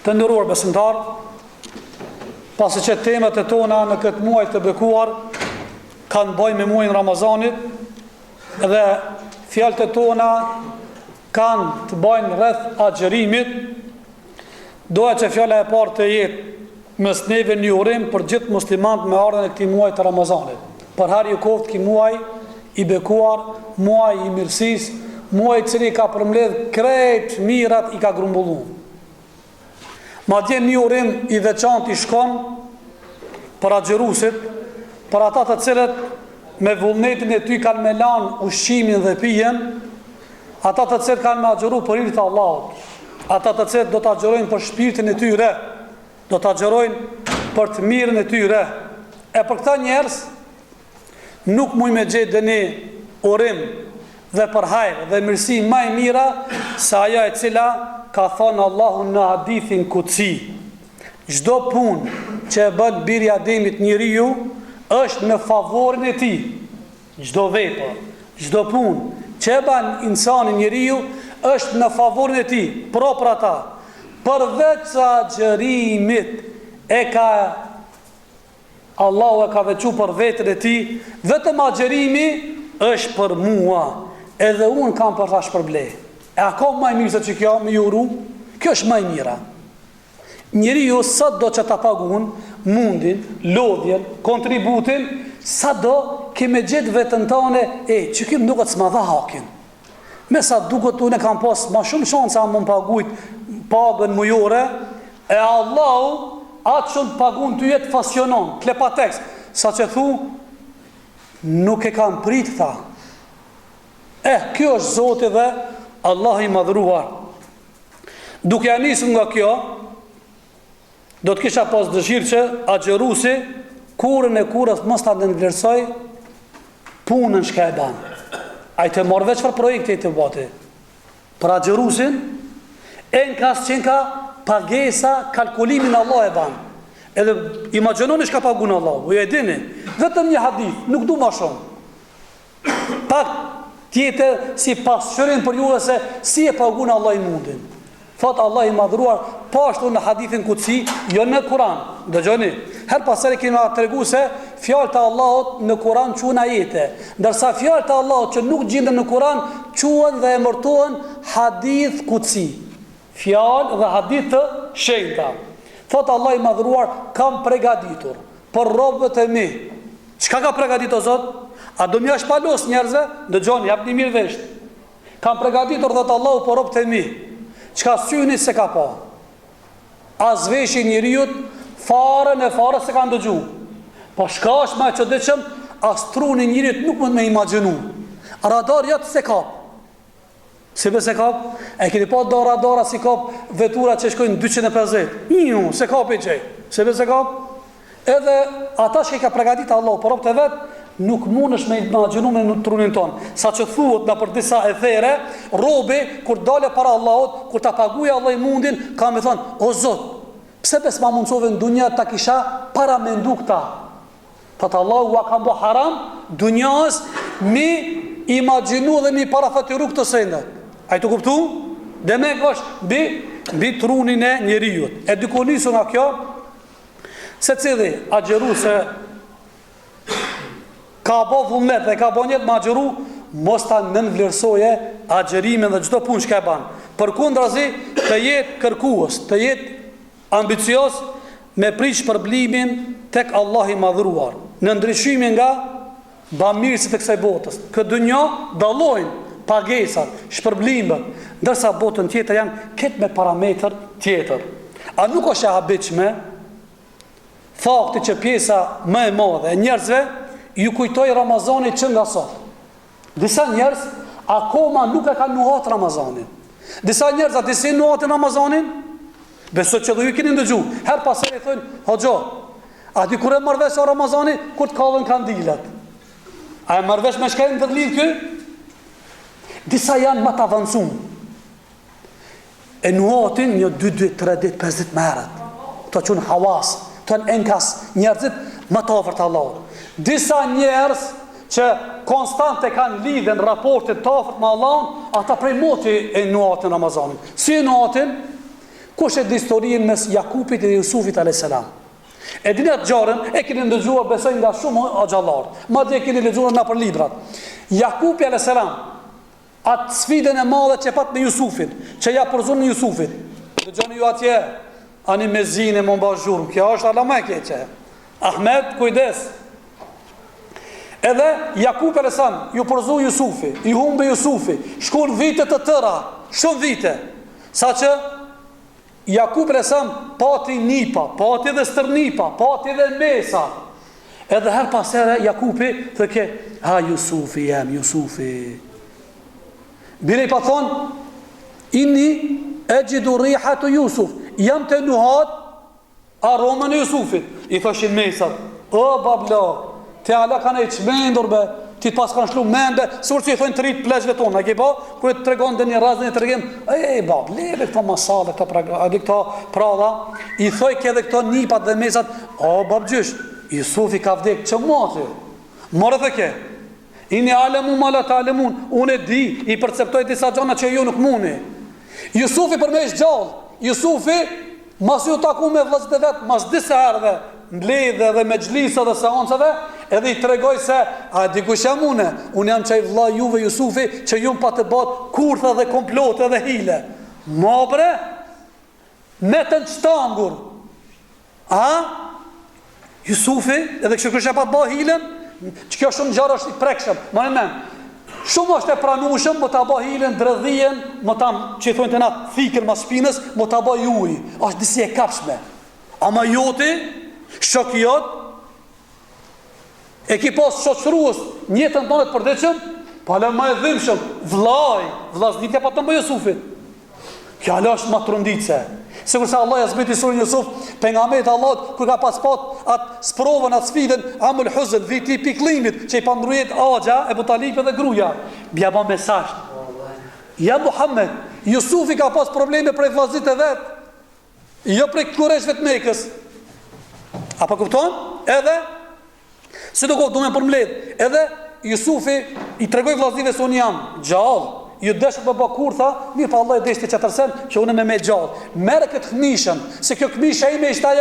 Të nderuar besimtar, pasi që temat e tona në këtë muaj të bekuar kanë bëjë me muajin Ramazanit dhe fjalët e tona kanë të bëjnë rreth agjërimit, doja që fjala e parë të jetë mes neve një urim për gjithë muslimanët me ardhen e këtij muaji të Ramazanit. Për har ju koft ky muaj i bekuar, muaj i mirësisë, muaj i cili ka përmbledh krejt mirat i ka grumbulluar. Madje një urim i veçantë i shkon për agjëruesit, për ata të cilët me vullnetin e tyre kanë me lanë ushqimin dhe pijen, ata të cilët kanë me agjëru për hir të Allahut, ata të cilët do të agjërojnë për shpirtin e tyre, do të agjërojnë për të mirën e tyre. E për këta njerëz nuk muj me gjetë dëni urim dhe për hajër dhe mirësi më e mira se ajo e cila ka thonë Allahu në hadithin kutsi: çdo punë që e bën biri i Ademit njeriu është në favorin e tij. Çdo vepër, çdo punë që e bën insani njeriu është në favorin e tij, për ata. Përveç sa agjërimit e ka Allahu e ka veçu për vetën e tij, vetëm agjërimi është për mua, edhe unë kam për ta shpërblej. E a ka më mirë se që kjo me juru? Kjo është më e mira. Njeriu sa do që ta pagun mundin, lodhjen, kontributin, sa do keme gjithë vetën tane, që kim duket s'ma dha hakin. Me sa duket unë e kam pas ma shumë shansa më pagujt pagën mujore, e Allahu atë shumë pagun të jetë fasionon, klepateks, sa që thu, nuk e kam prit tha. Kjo është Zoti dhe Allah i madhruar. Duke nisur nga kjo, do të kisha pas dëshirë që agjëruesi kurën e kurës mos ta ndërvlerësoj punën që e bën. Ai të morë veç për projekte të bëti. Për agjëruesin e në kasë që ka pagesa, kalkulimin Allah e ban. Edhe imagjinoni çka pagun Allah. U e dini, vetëm një hadith, nuk du ma shumë. Pak tjetër si pasqyrim për juve se si e pagun Allah i mundin. Thot Allah i madhruar, pashtu në hadithin kutsi, jo në Kur'an. Dëgjoni, her pasere kemi tregu se fjalët e Allahut në Kur'an quhen ajete, ndërsa fjalët e Allahut që nuk gjenden në Kur'an quhen dhe emërtohen hadith kutsi. Fjalë dhe hadith të shenjta. Thot Allah i madhruar, kam pregaditur për robët e mi. Çka ka pregaditur Zot? A do mja shpalos njerëzve? Dëgjoni, japni mirë vesh. Kam pregaditur thot Allahu për robët e mi. Çka syni se ka pa. As veshi njeriut farën e farës se ka ndëgju. Po shka është ma çuditshëm, as truni njeriut nuk mund me imagjinu. Radar jatë se ka. Si be se kap? E keni pa do radara si kap vetura që shkojnë 250. Se kap e qej. Si be se kap? Edhe ata që i ka pregadit Allah për robët e vetë, nuk mund është me imagjinu me në trunin tonë. Sa që thuhet në për disa ethere, robi, kur dale para Allahot, kur ta paguja Allah i mundin, ka me thonë, o Zot, pse pes ma mundësove në dunja ta kisha para mendu këta? Thëtë Allahu wa kam bo haram, dunjas mi imagjinu dhe mi parafatiru këtë sendet. A i të kuptu? Dhe me është bi trunin e njeriut. E dyko nisu nga kjo, se cili agjeru se ka bo vullnet dhe ka bo njetë ma agjeru, mos ta nënvlerësoje agjerimin dhe gjdo pun që ka e ban. Për kundrazi të jetë kërkuës, të jetë ambicios me prish përblimin tek Allah i madhruar. Në ndryshimin nga bamirësit e kësaj botës. Këtë dënjo dalojnë pagesat, shpërblimet, ndërsa botën tjetër janë ketë me parametër tjetër. A nuk është e habitshme fakti që pjesa më e madhe e njerëzve ju kujtoj Ramazani që nga sot. Disa njerëz akoma nuk e kanë nuhat Ramazanin. Disa njerëz a disi nuhatin Ramazanin? Besoj që dhe ju keni ndëgju. Her pasër i thënë, hoxho, a di kur e mërvesh o Ramazani, kur të kallën kandilat? A e mërvesh me shkajnë të lidh kë? Disa janë më të avancum. E nuhatin një 2, 3, 50 merët. Të qënë hawas, të në enkas njerëzit më të ofër të Allahut. Disa njerëz që konstante kanë lidhen raportet të ofërt me Allahun, ata prej moti e nuhatin Ramazanin. Si e nuhatin? Kush e di historinë mes Jakupit dhe Jusufit a.s. E dini atë gjarën, e keni ndëgjuar besoj nga shumë xhallarë. Madje e keni lexuar na për librat. Jakupi a.s. atë sfidën e madhe që pat me Jusufin, që ja përzon në Jusufit. Dëgjoni ju atje, ani me zinë më mba zhurmë, kjo është ala më e keqe. Ahmet, kujdes. Edhe Jakupi a.s. ju përzu Jusufi, i humbe Jusufi, shkon vite të tëra, shumë vite, sa që Jakupi a.s. pati nipa, pati dhe stërnipa, pati dhe mesa. Edhe her pas here Jakupi dhe ke, ha Jusufi jem, Jusufi. Bile i pa thonë, inni e gjidu riha të Jusuf, jam të nuhat aromën e Jusufit. I thoshin mesat, o babla, te ala kanë e qmendur be, ti pas kanë shlu mende, sur që i thonë të rritë pleqve tonë, a ke po, kërë të tregon dhe një razën e të regim, bab, leve këto masale, këto prada, i thoj ke dhe këto nipat dhe mesat, o bab gjysh, Jusufi ka vdek që mati, mërë dhe ke, inni alemun malat alemun, unë e di, i perceptoj disa gjana që ju nuk muni. Jusufi për me ishtë gjallë, Jusufi, mas ju taku me vllazët e vetë, mas disa herëve, mbledhe dhe me gjlisa dhe seancave, edhe i tregoj se, a dikush jam unë jam qaj vlla juve Jusufi, që ju pa të batë kurtha dhe komplote dhe hile. Ma bre, me të në shtangur. Jusufi, edhe kështë pa të ba hilen, që kjo shumë gjarë është i prekshëm, ma në men, shumë është e pranushëm, më të ba hilen, dredhien, më tam, që i thujnë të natë thikën mas shpinës, më të ba juj, është disi e kapshme. Ama joti, shokijot, e ki pas shoqëruës njëtën tonë të përdeqëm, pale ma e dhimshëm, vlaznitja pa të mbë Jusufit. Kjo alë është ma trundice. Se kërsa Allah e zbiti surin Jusuf, për nga mejtë Allah, kër ka pas pat atë sprovën, atë sfiden, amul huzën, viti piklimit, që i pandrujet agja, e Butalipë dhe gruja. Bja ba mesasht. Ja Muhammed, Jusufi ka pas probleme prej vlazit e vetë, jo prej kureshve të Mekës. Apo kupton? Edhe, si do kohë, du me përmledh, edhe Jusufi i tregoj vlazive se unë jam gjallë, ju deshët më bakur, tha, mirë pa Allah e deshti që tërsen, që unë me gjallë. Mere këtë këmishën, se kjo këmishë ime ishte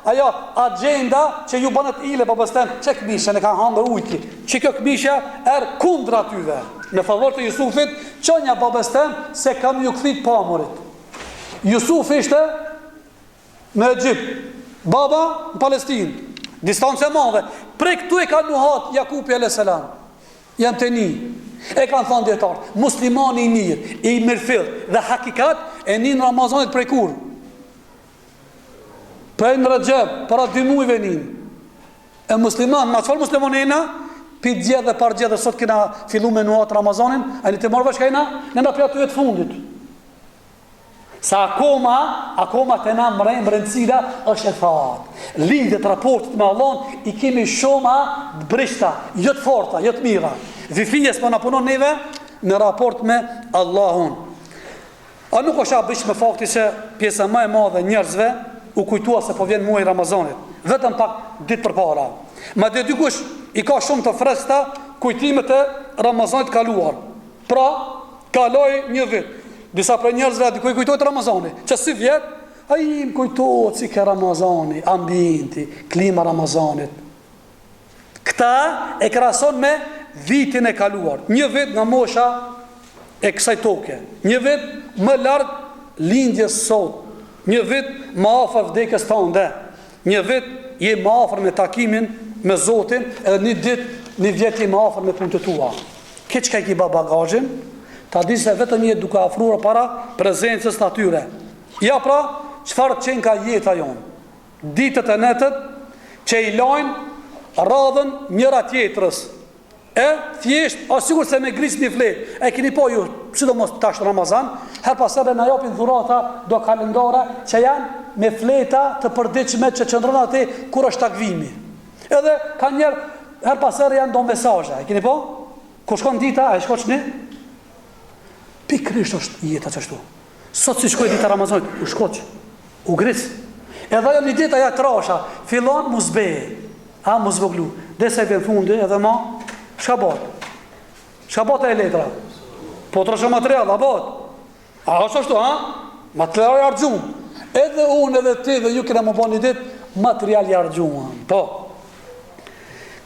ajo agenda që ju banët ile, pa bësten, që këmishën e ka handër ujti, që kjo këmishë erë kundra tyve. Në favor të Jusufit, që një pa bësten, se kam ju këthit pamurit. Jusuf ishte në Egypt, baba në Palestinë, distancë e madhe. Prej këtu e ka nuhat Jakupi a.s. Jam të një. E kanë thonë djetarë, muslimani i mirë, i mirëfill dhe hakikat e një në Ramazanit prej kur? Prej në Rëgjeb, para 2 mujve një. E musliman, ma qëfar muslimanina? Pi djedhe dhe par djedhe, sot kena fillu me nuat Ramazanin, a një të marrë vëshka ina? Në nga pjatë të fundit. Sa akoma të na mërëndësira është e thatë. Lidhet raportit me Allah, i kemi shumë të brishta, jëtë forta, jëtë mira. Vifijes për në punon neve në raport me Allahun. A nuk është abish me fakti që pjesa më e madhe njerëzve u kujtua se po vjen muaj Ramazanit, vetëm pak ditë përpara. Ma dhe dikush i ka shumë të freskëta kujtimet e Ramazanit kaluar. Pra, kaloi një vit. Disa për njerëzve dikuj kujtojt Ramazanit, që si vjet, a i më kujtojt si ke Ramazani, ambienti, klima Ramazanit. Këta e krason me vitin e kaluar, një vit nga mosha e kësaj toke, një vit më lartë lindjes sot, një vit më afër vdekjes tënde, një vit je më afër me takimin me Zotin, edhe një dit, një vjet je më afër me punët tua. Këtë që ka i ki bagazhin, ta di se vetëm je duke afruar para prezencës të atyre. Ja pra, qëfar qenë ka jeta jonë, ditët e netët që i lajnë radhën njëra tjetrës, thjesht, a sigur se me gris një flet, e keni po ju, sidomos tash Ramazan, her pasere në japin dhurata do kalendara që janë me fleta të përdiqme që qëndrën ati kur është takvimi. Edhe ka njerë, her pasere janë do mesazhe, e keni po? Kur shkon dita, a i shko qëni? Pikrisht është jeta qështu. Sot si shkoj dita Ramazanit, u shkoq, u gris. Edhe ajo një dita ja trasha, fillon muzbe, muzvoglu, dhe se vjen fundi, edhe ma, shka bot? Shka bot e letra? Po të rëshë material, a bot? A është ashtu, material e argjum. Edhe unë edhe ti dhe ju kena më bën një ditë material i argjuan. Po.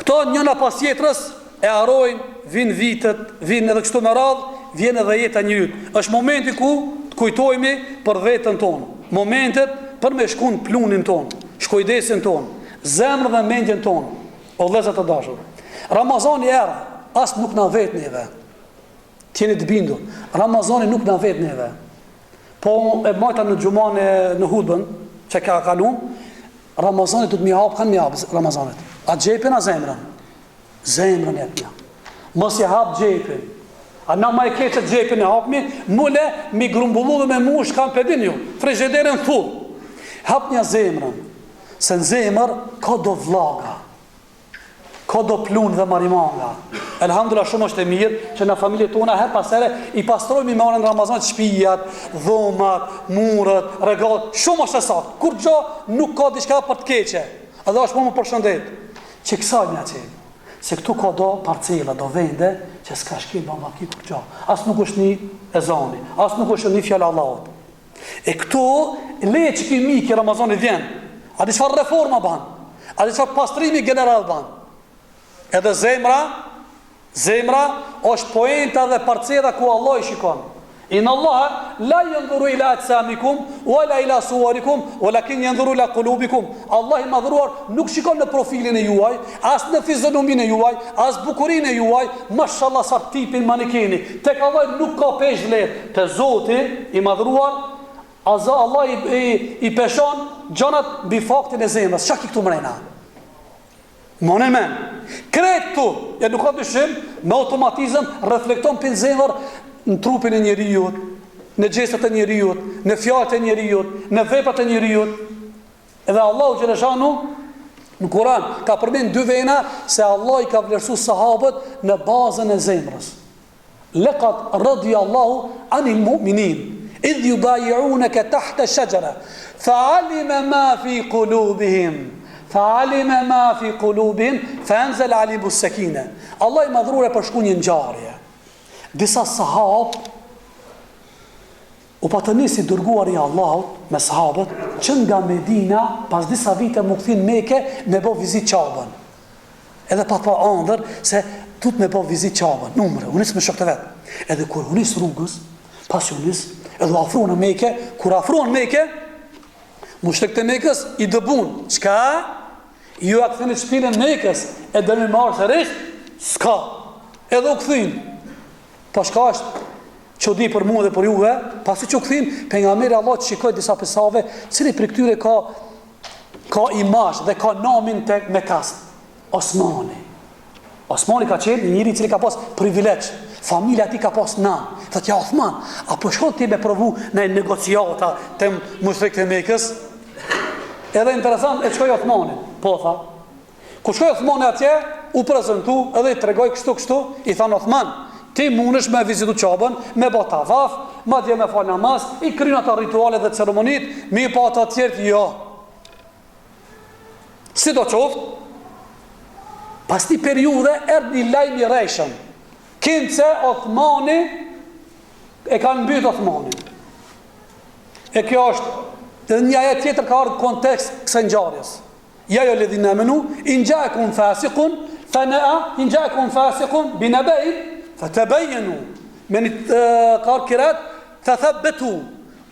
Këto njëna pas tjetrës e harojnë, vinë vitet, vinë edhe kështu me radhë, vjen edhe jeta e njeriut. Është momenti ku të kujtojmë për veten tonë. Momentet për me shkon plunin tonë, shkujdesin tonë, zemrën dhe mendjen tonë. O vëllezër të dashur. Ramazani erdhi, as nuk na vet neve. Tjeni të bindur. Ramazani nuk na vet neve. Po e majta në xhumane në hudbën që ka kalun, Ramazani do të më hap, kanë më hap Ramazanit. A xhepin a zemrën? Zemrën e pja. Mos i hap xhepin. A na më e keq xhepin e hapmi, mule mi grumbullu dhe me mush kanë pedin ju. Frigiderën full. Hap një zemrën. Se në zemër ka do vllaga. Ka do plun dhe marimanga. Elhamdulillah shumë është e mirë që në familjet tona her pas here i pastrojmë me orën Ramazanit shtëpiat, dhomat, murët, regallat, shumë është e saktë. Kur gjë nuk ka diçka për të keqe. Edhe është më përshëndet. Që kësaj më atë. Se këtu ka do parcela, do vende që s'ka shkel bambaki kur gjë. As nuk është një ezani, as nuk është një fjalë Allahut. E këtu le që kimi që Ramazani vjen. A di çfarë reforma ban? A di çfarë pastrimi general ban? Edhe zemra është poenta dhe parcela ku Allah i shikon. Inna Allah la yanzuru ila ajsamikum wala ila suwarikum walakin yanzuru ila qulubikum. Allah i madhruar nuk shikon në profilin e juaj, as në fizionominë e juaj, as bukurinë e juaj, mashallah sa tipin manikeni. Tek Allah nuk ka peshë lehtë, te Zoti i madhruar Allah i peshon gjonat mbi faktin e zemrës. Çka ki këtu mrena? Monë men. Kretu, ja nuk ka dyshim, me automatizëm reflekton për zemër në trupin e njeriut, në gjestet e njeriut, në fjalët e njeriut, në veprat e njeriut. Edhe Allahu xhaleshanu në Kur'an ka përmend dy vena se Allah i ka vlerësuar sahabët në bazën e zemrës. Laqad radiyallahu anil mu'minin idh yubayi'unaka tahta shajara fa'alima ma fi qulubihim fa'alima ma fi qulubihim fa'anzal 'alayhim as-sakina. Allah i madhruar e përshkruan një ngjarje. Disa sahab u patënisi dërguar i Allahut me sahabët që nga Medina pas disa vite më kthin Mekë me bë vizit Qabën. Edhe pa ëndër se tut me bë vizit Qabën. Numre, unis me shok të vet. Edhe kur unis rrugës, pas unis, edhe afruan në Mekë, kur afruan në Mekë, mushrikët e Mekës i dëbun. Çka? Ju a ktheni shpinën Mekës e dëmi marrë sërish? S'ka. Edhe u kthin. Po shka është që di për mua dhe për juve, pasi që u kthin, pejgamberi Allah të shikoj disa pesave, cili për këtyre ka imazh dhe ka namin të Mekas. Osmani. Osmani ka qenë njëri cili ka pas privilegj. Familja ti ka pas nam. Thot ja Osman, apo shkon ti me provu në negociata të mushrikët e Mekës? Edhe interesant e shkoj Osmani. Po tha. Kur shkoj Osmani atje, u prezentu edhe i tregoj kështu, i than Osman, ti mundesh me vizitu Qabën, me bë tavaf, madje me fal namaz, i kryen ato rituale dhe ceremonit, mi pa ata të tjerë jo. Sidoqoftë, pas një periudhe erdhi një lajm i rreshëm. Kince Osmani e kanë mbyt Osmanin. E kjo është edhe një ajet tjetër ka ardhur kontekst kësaj ngjarjes. Ja jo ledhina amanu, in ja'akum fasiqun fana'a in ja'akum fasiqun binaba'in fatabayyanu. Me një kirat tathabatu.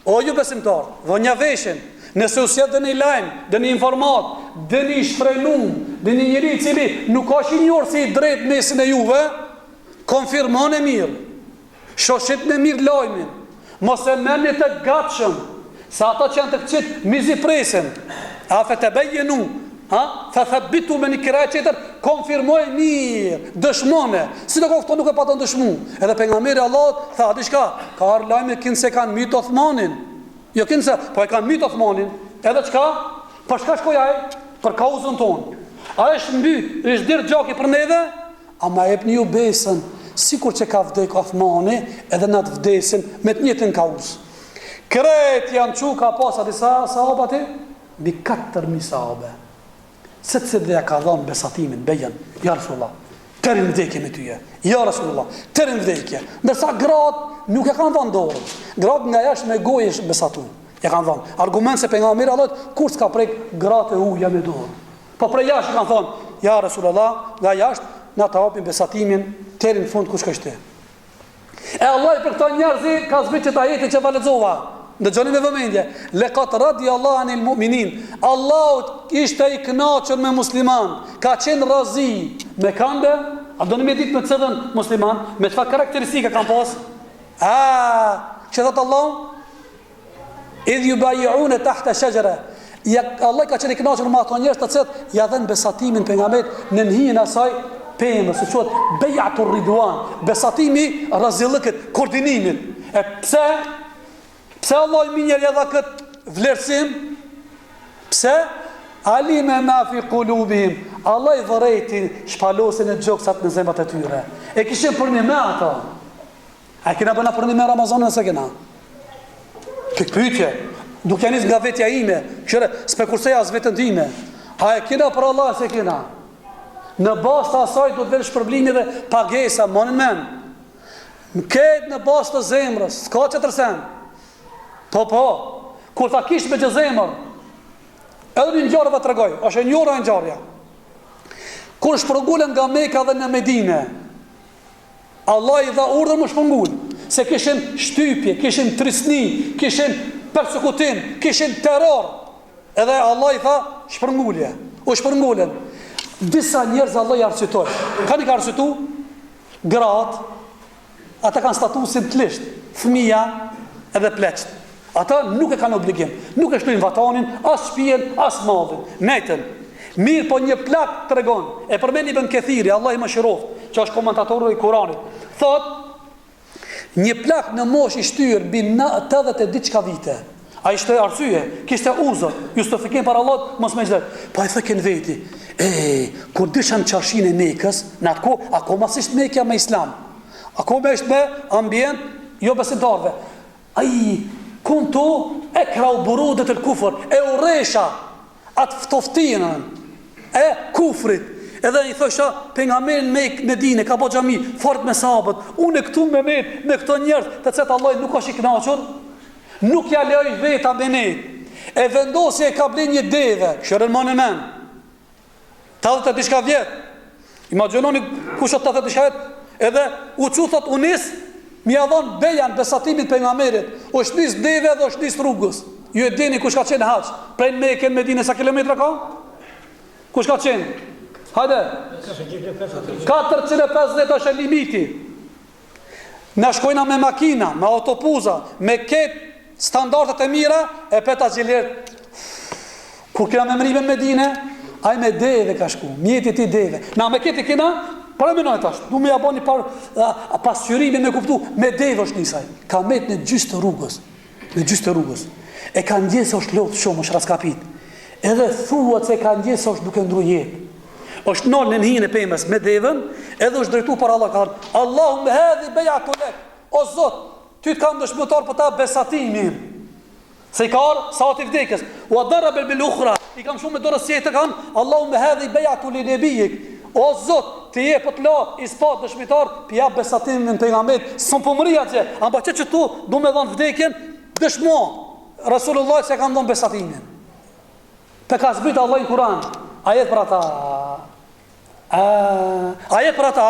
O ju besimtar, dhonja veshin, nëse u sjell dëni lajm, dëni informat, dëni shfrenum, dëni njëri i cili nuk ka shinjor si drejt mesin e juve, konfirmon e mirë. Shoshit në mirë lajmin. Mos e merrni të gatshëm, sa ata që janë të këqit mizi presin. A fatabayyanu, fathabitu me një kirat tjetër, konfirmoj mirë, dëshmone. Si do këto nuk e patën dëshmu. Edhe pejgamberi Allah tha diçka, ka ardhur lajmi kinse kanë myt Osmanin. Jo kinse, po e kanë myt Osmanin. Edhe çka? Për çka shkoi ai? Për kauzën tonë. A është mbyt, është dir gjaki për neve? Ama jepni ju besën, sikur që ka vdek Osmani, edhe na të vdesin me të njëjtën kauzë. Kret janë çu ka pas disa sahabati, mbi 4000 sahabe. Se dhe ka dhënë besatimin, bejen, ja Rasulullah, tërën vdekje me tyje, ja Rasulullah, tërën vdekje. Ndërsa gratë nuk e kanë dhënë dorën. Gratë nga jashtë me gojë besatu. Ja kanë thonë. Argument se pejgamberi Allah kur s'ka prek gratë e uja me dorë. Po prej jashtë kanë thonë, ja Rasulullah, nga jashtë na ta hapim besatimin deri në fund kush ka shtë. E Allah për këto njerëzi ka zbritur që ta jetë që valexova. Ndëgjoni me vëmendje. Laqad radiyallahu anil mu'minin. Allahu ishte i kënaqur me musliman. Ka qenë razi me kënde. A do në me ditë me të cëdhen musliman? Me çfarë karakteristika kanë pas? Që thot Allah? Idh yubay'una tahta shajara. Allah ka qenë i kënaqur me ato njerëz të cilët ja dhan besatimin pejgamberit në hijen e saj pemës, se quhet bai'atur ridwan, besatimi razillëkët, koordinimin. E pse Allah i minjer ja dha këtë vlerësim? Pse? Alime ma fi qulubihim. Allah i vërejti shpalosin e gjoksat në zemrat e tyre. E kishin për një me ato. A kena bëna për një me Ramazanën se kena? Këtë pyetje, duke janis nga vetja ime, këshire, s'pe kurseja as vetën time. A e kena për Allah se kena? Në bazë të asaj do të vërë shpërblimi dhe pagesa, monin men. Në ketë në bazë të zemrës, s'ka që tërsen. Po, kur ta kish me që zemër, edhe një njërëve të regoj, është e njërë e njërëja. Kur shpërngullen nga Meka dhe në Medine, Allah i dha urdhër më shpërngull, se kishin shtypje, kishin trisni, kishin persekutim, kishin terror. Edhe Allah i tha shpërngullje, u shpërngullen. Disa njerëz Allah i arsytoj. Kanë i ka arsytu? Gratë, ata kanë statusin të lisht, fëmija edhe pleqt. Ata nuk e kanë obligim, nuk e shlujnë vatanin, as shpijen, as madhin, nejten. Mirë po një plak të regon, e përmen Ibn Kathiri, Allah i më shiroft, që është komentatorë i Kuranit, thot, një plak në mosh i shtyrë bin 80 diçka vite. A i shte arsye, kishte uzër, justifikim për Allah, mos me gjithet. Pa i thëken veti, kur dishën qashin e Mekës, në atë ko, ako mas ishtë Mekja me Islam, ako me ishtë me ambient, jo besimtarve. Kun to e krau burudet e kufër, e uresha atë ftoftinën e kufrit. Edhe i thosha pejgamberin me Medinë ka bëu xhami fort me sahabët. Unë këtu me këto njerëz të cilët Allah nuk është i kënaqur, nuk ja lejoj veta me ne. E vendosi e ka blen një deve, shërën më men. 80 diçka vjet. Imagjinoni kush është 80 diçka vjet, edhe u thot unis mi adhon bejan besatimit pejgamberit. U shnis deve dhe u shnis rrugës. Ju e dini kush ka qenë haç? Prej Mekë në Medinë sa kilometra ka? Kush ka qenë? Hajde. 450 është limiti. Na shkojna me makina, me autobuza, me ketë standardet e mira, e peta xhilet. Kur kena me mrive në Medinë, ai me deve ka shku, mjetit i deve. Na me ketë kena, para menoj tash, du me ja bani pasqyrimi me kuptu, me deve është nisaj. Ka met në gjysë të rrugës, E ka ndjesë se është lotë shumë, është raskapit. Edhe thuat se ka ndjesë se është duke ndru jetë. është nalë në hinë e pëmës me devën, edhe është drejtu për Allah, ka thënë, Allahu me hedhi beja të lek, o Zot, ty të kam dëshmëtar për ta besatimin, se i ka arë sa ati vdekës, u adara bil ukhra, i kam shumë me dorës sjetë, kam, Allahu me hedhi beja të nebijik, o Zot, të je për të la, i spat dëshmitar, për ja besatimin të nga med, së më pëmëria që, amba që tu, du me dhanë vdekjen, dëshmo, Rasulullah se kam dhanë besatimin. Pe ka zbrit Allah në Kur'an, ajet për ata, ajet për ata,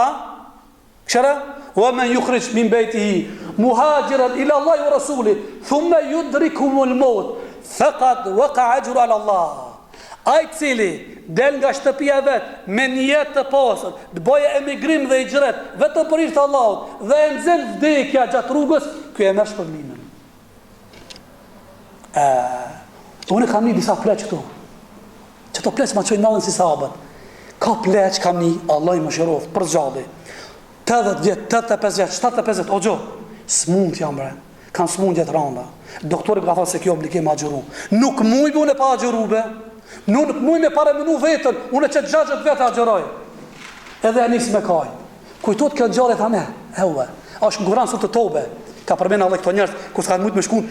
këshera, wa men yukhrij min baytihi muhajiran ila Allah wa rasuli thumma yudrikumul maut faqad waqa'a ajru ala Allah. Ai cili del nga shtëpia vet me niyet të pastër, të bëjë emigrim dhe hijret vetëm për hir të Allahut dhe e nxjerr vdekja gjatë rrugës, ky e merr shpërblimin. Unë kam një disa pleq këtu. Çto pleq ma çojnë mallën si sahabët. Ka pleq kam një, Allah i mëshiroft, për zgjalli. 80 vjet, 85 vjet, 75 vjet, o gjo, smund jam bre, kanë smundjet randa. Doktori ka thënë se kjo obligim agjëru. Nuk muj me unë pa agjëru be, nuk muj me pare minu vetën, unë që gjagjet vetë agjëroj. Edhe e nisë me kaj. Kujtot kjo gjare thane, ewe, është në Kur'an sot të tobe, ka përmena Allah këto njerës, ku s'ka mujt me shku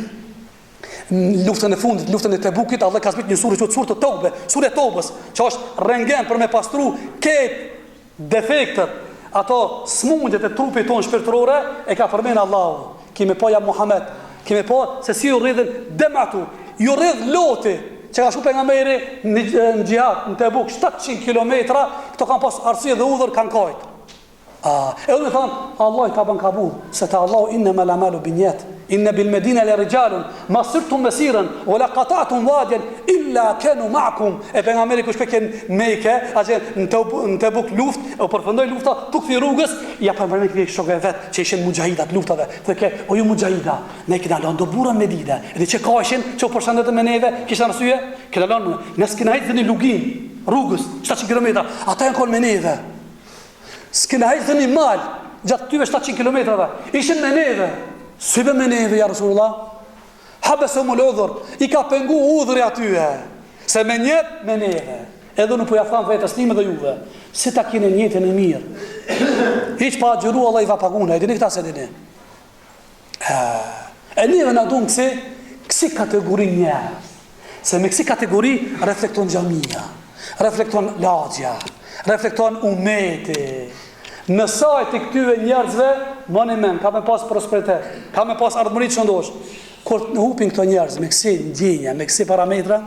në luftën e fundit, luftën e Tebukit, Allah ka zbrit një surë që të surë të tobe, surë e tobës, që është rengen për me pastru ketë defektet, ato smundjet e trupit tonë shpirtërore, e ka përmena Allahu. Kime poja Muhammed, Kemi po se si ju rridhin dematu, ju rridh Loti, që ka shku pejgamberi në xhihad, në Tebuk, 700 kilometra, këto kanë pas arsye dhe udhër kanë kajt. Edhe me thonë, Allah i ka bën kabul, se ta Allahu inne me l'amalu binjet, inne bil medina le rijalun, ma sirtum mesiren, o la qatatum vadjen, illa kenu ma'kum. E pejgamberi kush peken Mekë, atë në Tebuk luft, e përfundoi lufta, tuk fi rrugës, ja përmendën këto shokë vet që ishin mujahidat luftave. Thotë, o ju mujahida, ne kena lënë do burra me Medina. Edhe çka kashin, çu përshëndetën me neve, kisha arsye, kena lënë, nes kena hidhën në Lugin, rrugës 700 kilometra, ata janë kon me neve. S'kena hajtë një mal gjatë tyve 700 kilometrave. Ishin me neve. Sybe me neve, ja Rasulullah. Habese mu l'udhur. I ka pengu udhëri atyve. Se me njet, me neve. Edhe nuk po ja tham vetës time dhe juve. Si ta kine njetën e mirë. Hiq pa gjëru Allah i va pagune. E dini këta se dini. E neve na dunë kësi kategori njerë. Se me kësi kategori reflekton gjamia. Reflekton lagja. Reflekton umeti. Në sajt i këtyve njerëzve, mëni men, ka me pas prosperitet, ka me pas ardhmërit që ndosh. Kur në hupin këto njerëz, me kësi ndjenja, me kësi parametra,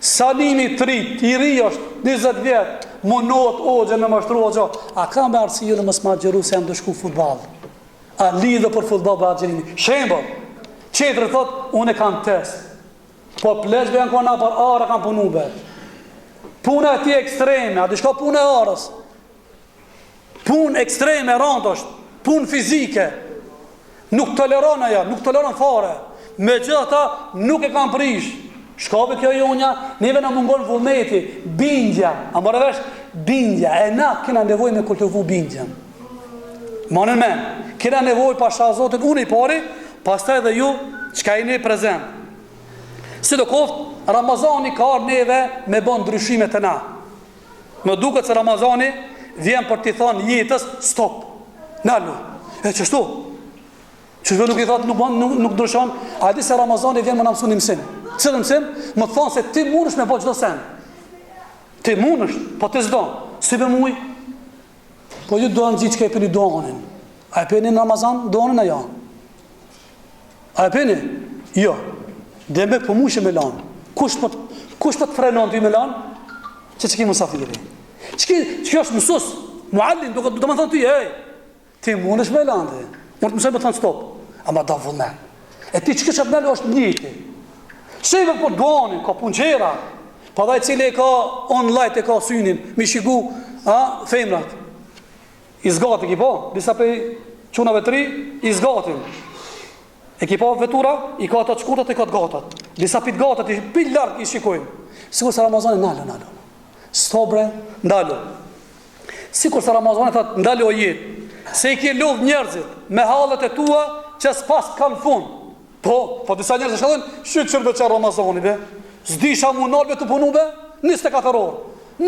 Salimi trit, i ri është 20 vjetë, munot ogje me mashtru ogje, a ka me arsiju në mësma gjeru se jam dëshku futbal? A lidhë për futbal për agjerimi? Shembol, qetërë thot, unë e kam test. Po pleqbe janë kona për ara kam punube. Puna e ti ekstreme, a dishka puna e arës. Pun ekstreme rand është, pun fizike. Nuk toleron aja, nuk toleron fare. Me gjitha nuk e kam prish. Shkabe kjo jonja, neve në mungon vullneti, bindja. A më rëvesh, bindja. E na kena nevoj me kultivu bindja. Manën men, kena nevoj pasha Zotin unë i pari, pastaj dhe ju, qka i ne prezent. Si do koft, Ramazani ka arë neve me bon ndryshimet e na. Më duket se Ramazani vjen për t'i thonë jetës, stop, nalu. E qështu? Qështu nuk i thotë nuk ndryshon, a di se Ramazani vjen më në mësu një mësim. Cilë mësim? Më thonë se ti munësh me po qdo sen. Ti munësh, po ti zdo. Si be muj? Po ju doan gjithë që e pini doanin. A e pini në Ramazan? Doanin a ja? A e pini? Jo. Dhe me për mu ishe me lanë. Kush për të frenon të i me lanë? Që ki musafiri? Që është mësus? Muallin, do me thonë ty, ti mund është me lanë. Unë të mësoj me thonë stop. Ama da vullnen. E ti që kështë apnelë është njëti. Sheve për doanin, ka punqera. Pa dhe cili e ka online, e ka synin, mi shigu, femrat. I zgati ki po, disa për qunave të ri, i zgatin. E ki pa vetura, i ka ato shkurtat, i ka të gatat. Disa pit gatat, i pit larkë i shikojnë. Sikur se Ramazani nalo. Stobre, ndalo. Sikur se Ramazani thot, ndalo o jetë. Se i ke lodh njerëzit me hallet e tua që s'pas kanë fund. Po disa njerëzit shkallin, shqyrbe që Ramazani be. Zdisha mu nalbe të punu be, 24 orë.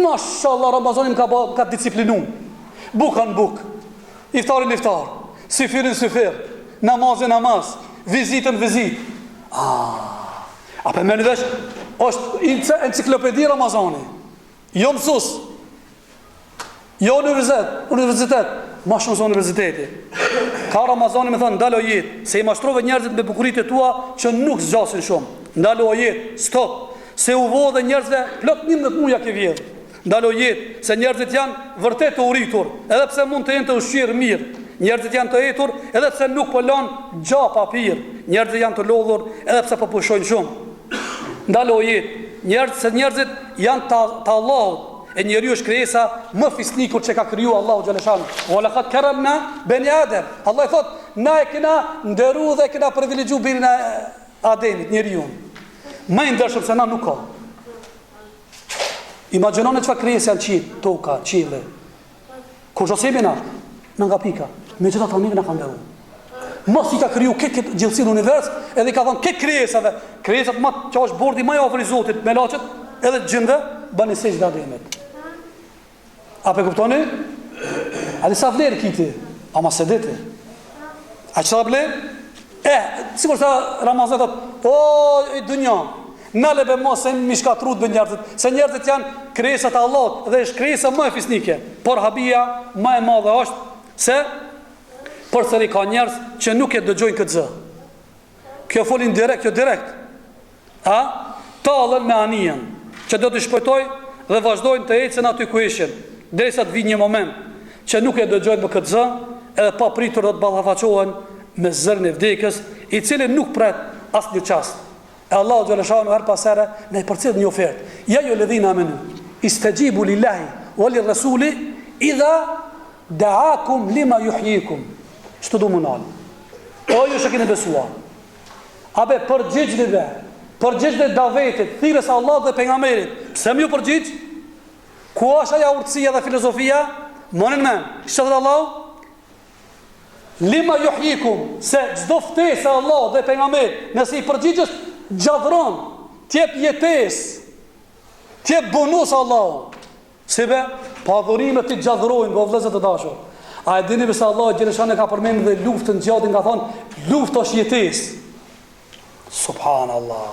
Mashallah, Ramazani më ka disciplinu. Bukan buk, iftarin iftar, sifirin sifir, namazin namaz, vizitën vizit. A për me në vesh, është enciklopedi Ramazani. Jo mësus, jo universitet, ma shumë se universiteti. Ka Ramazani me thënë, ndalo jetë, se i mashtrove njerëzit me bukurit e tua që nuk zgjasin shumë. Ndalo jetë, stop, se u vodhe njerëzve, plot 11 muja ke vjedhë. Ndalo jetë, se njerëzit janë vërtet të uritur, edhe pse mund të jenë të ushqirë mirë. Njerëzit janë të etur, edhe pse nuk po lanë gja papir. Njerëzit janë të lodhur, edhe pse po pushojnë shumë. Ndalo jetë, se njerëzit janë të Allahut. E njeriu është krijesa më fisnikur që ka kriju Allahu xhaleshan. Wa laqad karamna bani Adem. Allah i thot, na e kena nderu dhe kena privilegju birin e Ademit, njeriu. Më i ndershëm se na nuk ka. Imagjinoni çfarë krijesa janë qiell, toka, qielli. Kur josemi na nga pika, me gjitha familje na kanë nderu. Mos i ka kriju këtë gjillësi në univers, edhe i ka thonë këtë krijesave. Krijesat më që është bordi më i afër i Zotit, me laçet, edhe gjendë bani sejdë Ademit. A pe kuptoni? A disa vlerë kiti, ama se deti. A që ta vlerë? Sikur sa Ramazan thot, i dunja, nale be mos se mi shkatrut be njerëzit, se njerëzit janë krijesat e Allahut dhe është krijesa më e fisnike. Por habia më e madhe është se Përsëri ka njerëz që nuk e dëgjojnë këtë zë. Kjo folin direkt, kjo direkt. Talën me anijen që do të shpëtoj dhe vazhdojnë të ecën aty ku ishin, derisa të vijë një moment që nuk e dëgjojnë më këtë zë, edhe pa pritur do të ballafaqohen me zërin e vdekjes, i cili nuk pret asnjë çast. E Allahu xhaleshanu her pas here ne përcjell një ofertë. Ja ju ledhina amenu, istajibu lillahi wa lirrasuli idha da'akum lima yuhyikum. Çto do munal. O ju që keni besuar. Abe përgjigjve davetit, thirrës Allah dhe pejgamberit. Pse më ju përgjigj? Ku është ajo urtësia dhe filozofia? Monin men, çfarë Allah? Lima yuhyikum, se çdo ftesë e Allah dhe pejgamberit, nëse i përgjigjesh, gjadhron, t'jep jetesë, t'jep bonus Allah. Sebe, pa dhurimet të gjadhrojnë, o vëllezër të dashur. A e dini se Allah xhaleshane ka përmendur dhe luftën gjatë, nga thonë, luftë është jetesë. Subhanallah.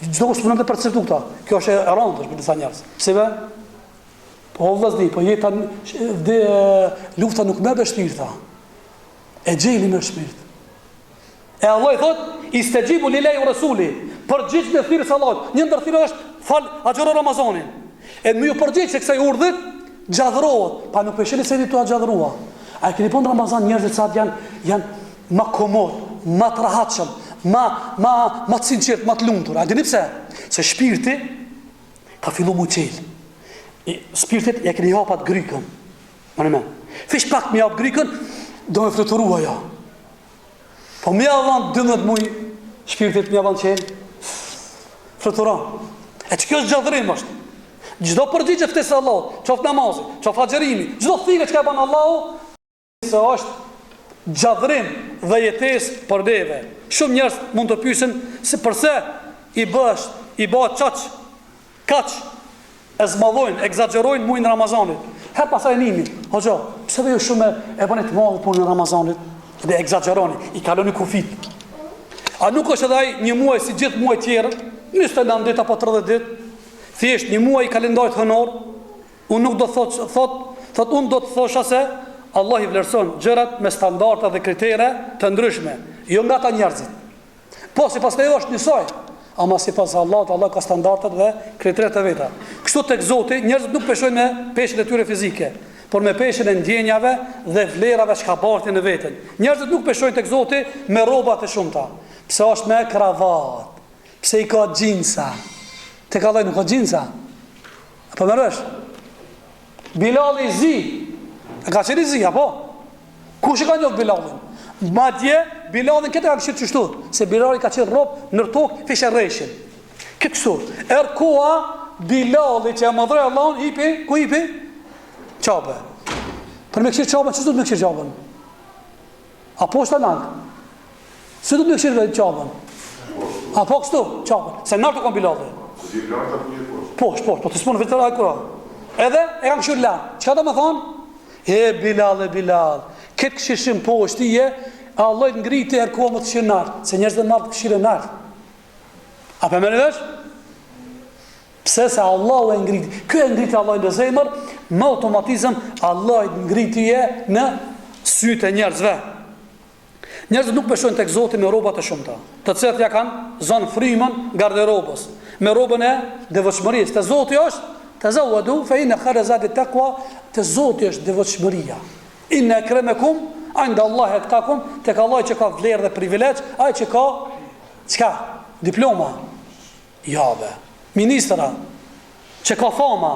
Çdo kush mund të perceptojë këta. Kjo është e rëndë për disa njerëz. Sebe, po vëllezër, po jeta dhe lufta nuk më bëj shpirta. E gjeli me shpirt. E Allah i thot, istajibu lillahi wa rasuli, përgjigj me thirrës Allahut. Një ndër thirrë është fal agjëro Ramazanin. E më ju përgjigj se kësaj urdhët gjadhrohet, pa nuk pesheni se tu gjadhrua. A keni punë Ramazan njerëzit sa janë më komod, më të rahatshëm, më të sinqert, më të lumtur. A dini pse? Se shpirti ka filluar mu qel. Shpirtit ja keni hapat grikën. Më fish pak më hap grikën, do me fluturua ja. Po më avan 12 muaj shpirtit më avan qel. Fluturon. E që kjo është gjadhrim është. Çdo përgjigje ftesë Allahut, qoftë namazi, qoftë haxherimi, çdo thirrje që ka bën Allahu, se është gjadhrim dhe jetesë për neve. Shumë njerëz mund të pyesin se pse i bëhet kaç e zmadhojnë, egzagjerojnë muajin Ramazanit. Her pasaj nimi, hoxha, pse dhe ju shumë e bëni të madhë punë në Ramazanit dhe egzagjeroni, i kaloni kufit. A nuk është edhe ai një muaj si gjithë muaj tjerë, 29 ditë apo 30 ditë, thjesht një muaj i kalendarit hënor, unë nuk do thot unë do të thosha se Allah i vlerëson gjërat me standarda dhe kritere të ndryshme, jo nga ta njerëzit. Po, si pas të jo është njësoj, ama si pas Allah ka standardat dhe kriteret e veta. Kështu tek Zoti, njerëzit nuk peshojnë me peshën e tyre fizike, por me peshën e ndjenjave dhe vlerave që ka bartin në veten. Njerëzit nuk peshojnë tek Zoti me rrobat e shumta. Pse është me kravat? Pse i ka xhinsa? Tek Allah nuk ka xhinsa. Apo merresh? Bilal i zi. E ka qenë i zi, apo? Kush e ka njohur Bilalin? Madje Bilalin këtë ka këshirë qështu, se Bilali ka qenë ropë nër tokë, fishe rreshin. Këtë kështu. Koha Bilali që e mëdhrej Allahun, ku hipi? Qabe. Për me këshirë qabe, që du të me këshirë qabën? Apo është të naltë? Që du të me këshirë qabën? Apo kështu, qabën? Se naltë të kom Bilali. Po, të s'ponë vetër ajë kura. Edhe e kam këshirë lanë. Që ka do me thonë? Bilal. Këtë këshirëshim po është tije, Allah të ngriti e kohë më të këshirë nartë, se njerëz dhe nartë këshirë nartë. A për mërë vesh? Pse se Allah e ngriti. Kjo e ngriti Allah në zemër, më automatizëm Allah të ngriti e në sytë e njerëzve. Njerëzve nuk peshojnë tek Zoti me robat e shumta, të cilat ja kanë zonë frymën garderobës, me robën e devotshmërisë. Te Zoti është tazawwadu fa inna khayra zadi taqwa, te Zoti është devotshmëria. Inna akramakum inda Allahi atqakum, tek Allah që ka vlerë dhe privilegj, ai që ka çka? Diploma. Jave. Ministra që ka fama,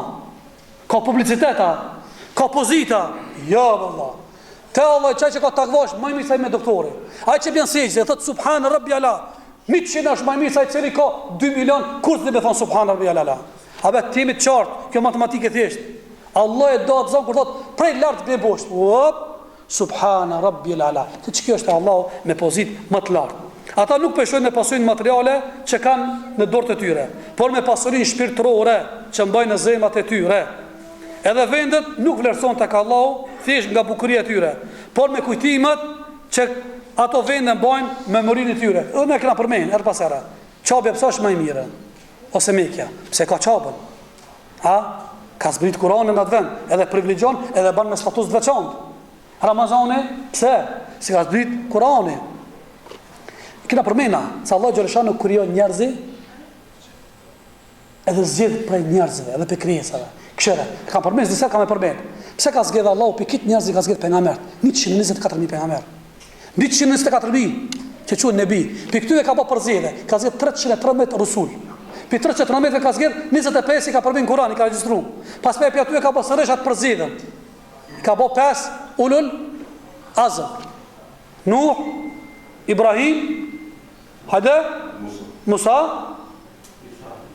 ka publiciteta, ka pozita. Ja valla. Te Allah që ka takvash, më mirë se me doktori. Ai që bën sejdë, thot subhan rabbi ala. Mitë që është më mirë se ai cili ka 2 milion, kur të më thon subhan rabbi ala. A vetë timi të qartë, kjo matematikë e thjeshtë. Allah e do të zonë kur thot prej lartë për e boshtë. Op, subhana rabbi ala. Të që kjo është Allah me pozitë më të lartë. Ata nuk peshojnë me pasurin materiale që kanë në dorët e tyre, por me pasurin shpirtërore që mbajnë në zemrat e tyre. Edhe vendet nuk vlerëson tek Allahu thjesht nga bukuria e tyre, por me kujtimet që ato vende mbajnë memorinë e tyre. Edhe ne kena përmend her pas here. Çabja pse është më e mirë? Ose Mekja, pse ka çabën? Ka zbrit Kur'anin në atë vend, edhe privilegjon, edhe bën me status të veçantë. Ramazani, pse? Si ka zbrit Kurani. Kina përmena, se Allah Gjereshanu krijon njerëzi, edhe zgjedh prej njerëzve, edhe për krijesave. Këshire, kam përmenë, disa kam e përmenë. Pse ka zgjedh Allahu për kitë njerëzi ka zgjedh pejgamber? 124.000 pejgamber. 124.000 që quhen nebi. Për këtyre ka bërë përzgjedhje, ka zgjedh 313 rusul. Për 313 ka zgjedh 25 i ka përmend Kurani, ka regjistruar. Pastaj për aty ka bërë sërish atë përzgjedhje. Ka bërë 5 ulul azm. Nuh, Ibrahim, hajde, Musa,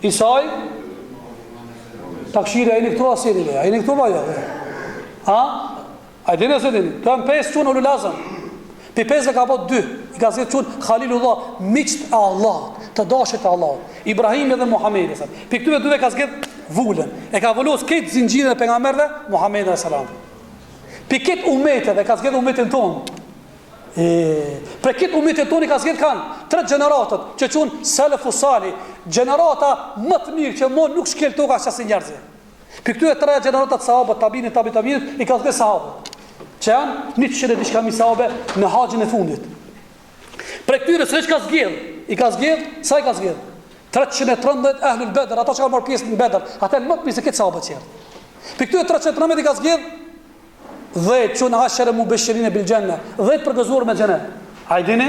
Isai, takshiri, a jeni këtu asiri, a jeni këtu vajo? A jeni asiri, të janë 5 qunë ulul azm. Për 5 ka bërë 2, i ka zgjedh qunë Khalilullah, miqt e Allah, të dashët e Allah. Ibrahim edhe Muhamedi. Për këtyre dyve ka zgjedh vullën. E ka vullos këtë zinxhirin e pejgamberëve, Muhamedi alayhis salam. Për këtë umeteve ka zgjedh umetin tonë. Për këtë umetin tonë ka zgjedh kanë 3 gjeneratët që quhen Salafu Salih, gjenerata më të mirë që më nuk shkel toka si njerëz. Për këtyre 3 gjeneratat sahabët, tabiinit, tabiinit, i ka zgjedh sahabët. Që janë 100 diçka mi sahabe në haxhin e fundit. Për këtyre s'e ka zgjedh, i ka zgjedh, sa i ka zgjedh? 313 ahlul Bedr, ata që kanë marrë pjesë në Bedr, ata më të mirë se këtë sahabët tjerë. Për këtyre 313 i ka zgjedh 10 që në ashërë mu beshirine bil gjenne, 10 përgëzuar me gjenet. A i dini?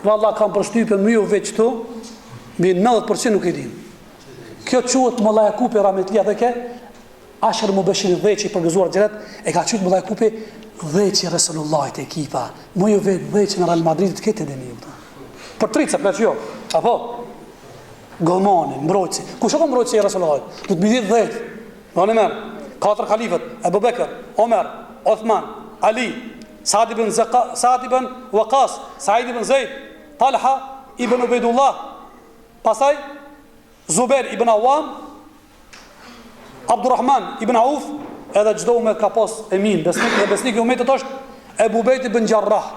Valla kam përshtypën më ju veç tu, mi 90% nuk i din. Kjo quhet Molla Jakupi rahmetullah dhe ke, ashërë mu beshirine 10 që i përgëzuar gjenet, e ka quhet Molla Jakupi 10 që Resulullahit e ekipa. Më ju vetë 10 që në Real Madridit këtë e dini ju. Për 30 pleq jo, apo? Gomani, mbrojtësi. Ku shko mbrojtësi e Resulullahit? Du të mi ditë 10. Në në merë. 4 khalifët, Ebu Bekër, Omer, Othman, Ali, Saad ibn Waqas, Said ibn Zaid, Talha ibn Ubaidullah, pasaj Zubair ibn Awam, Abdurrahman ibn Auf, edhe çdo umet ka pas emin, besnik i umetit është Ebu Bejt ibn Jarrah.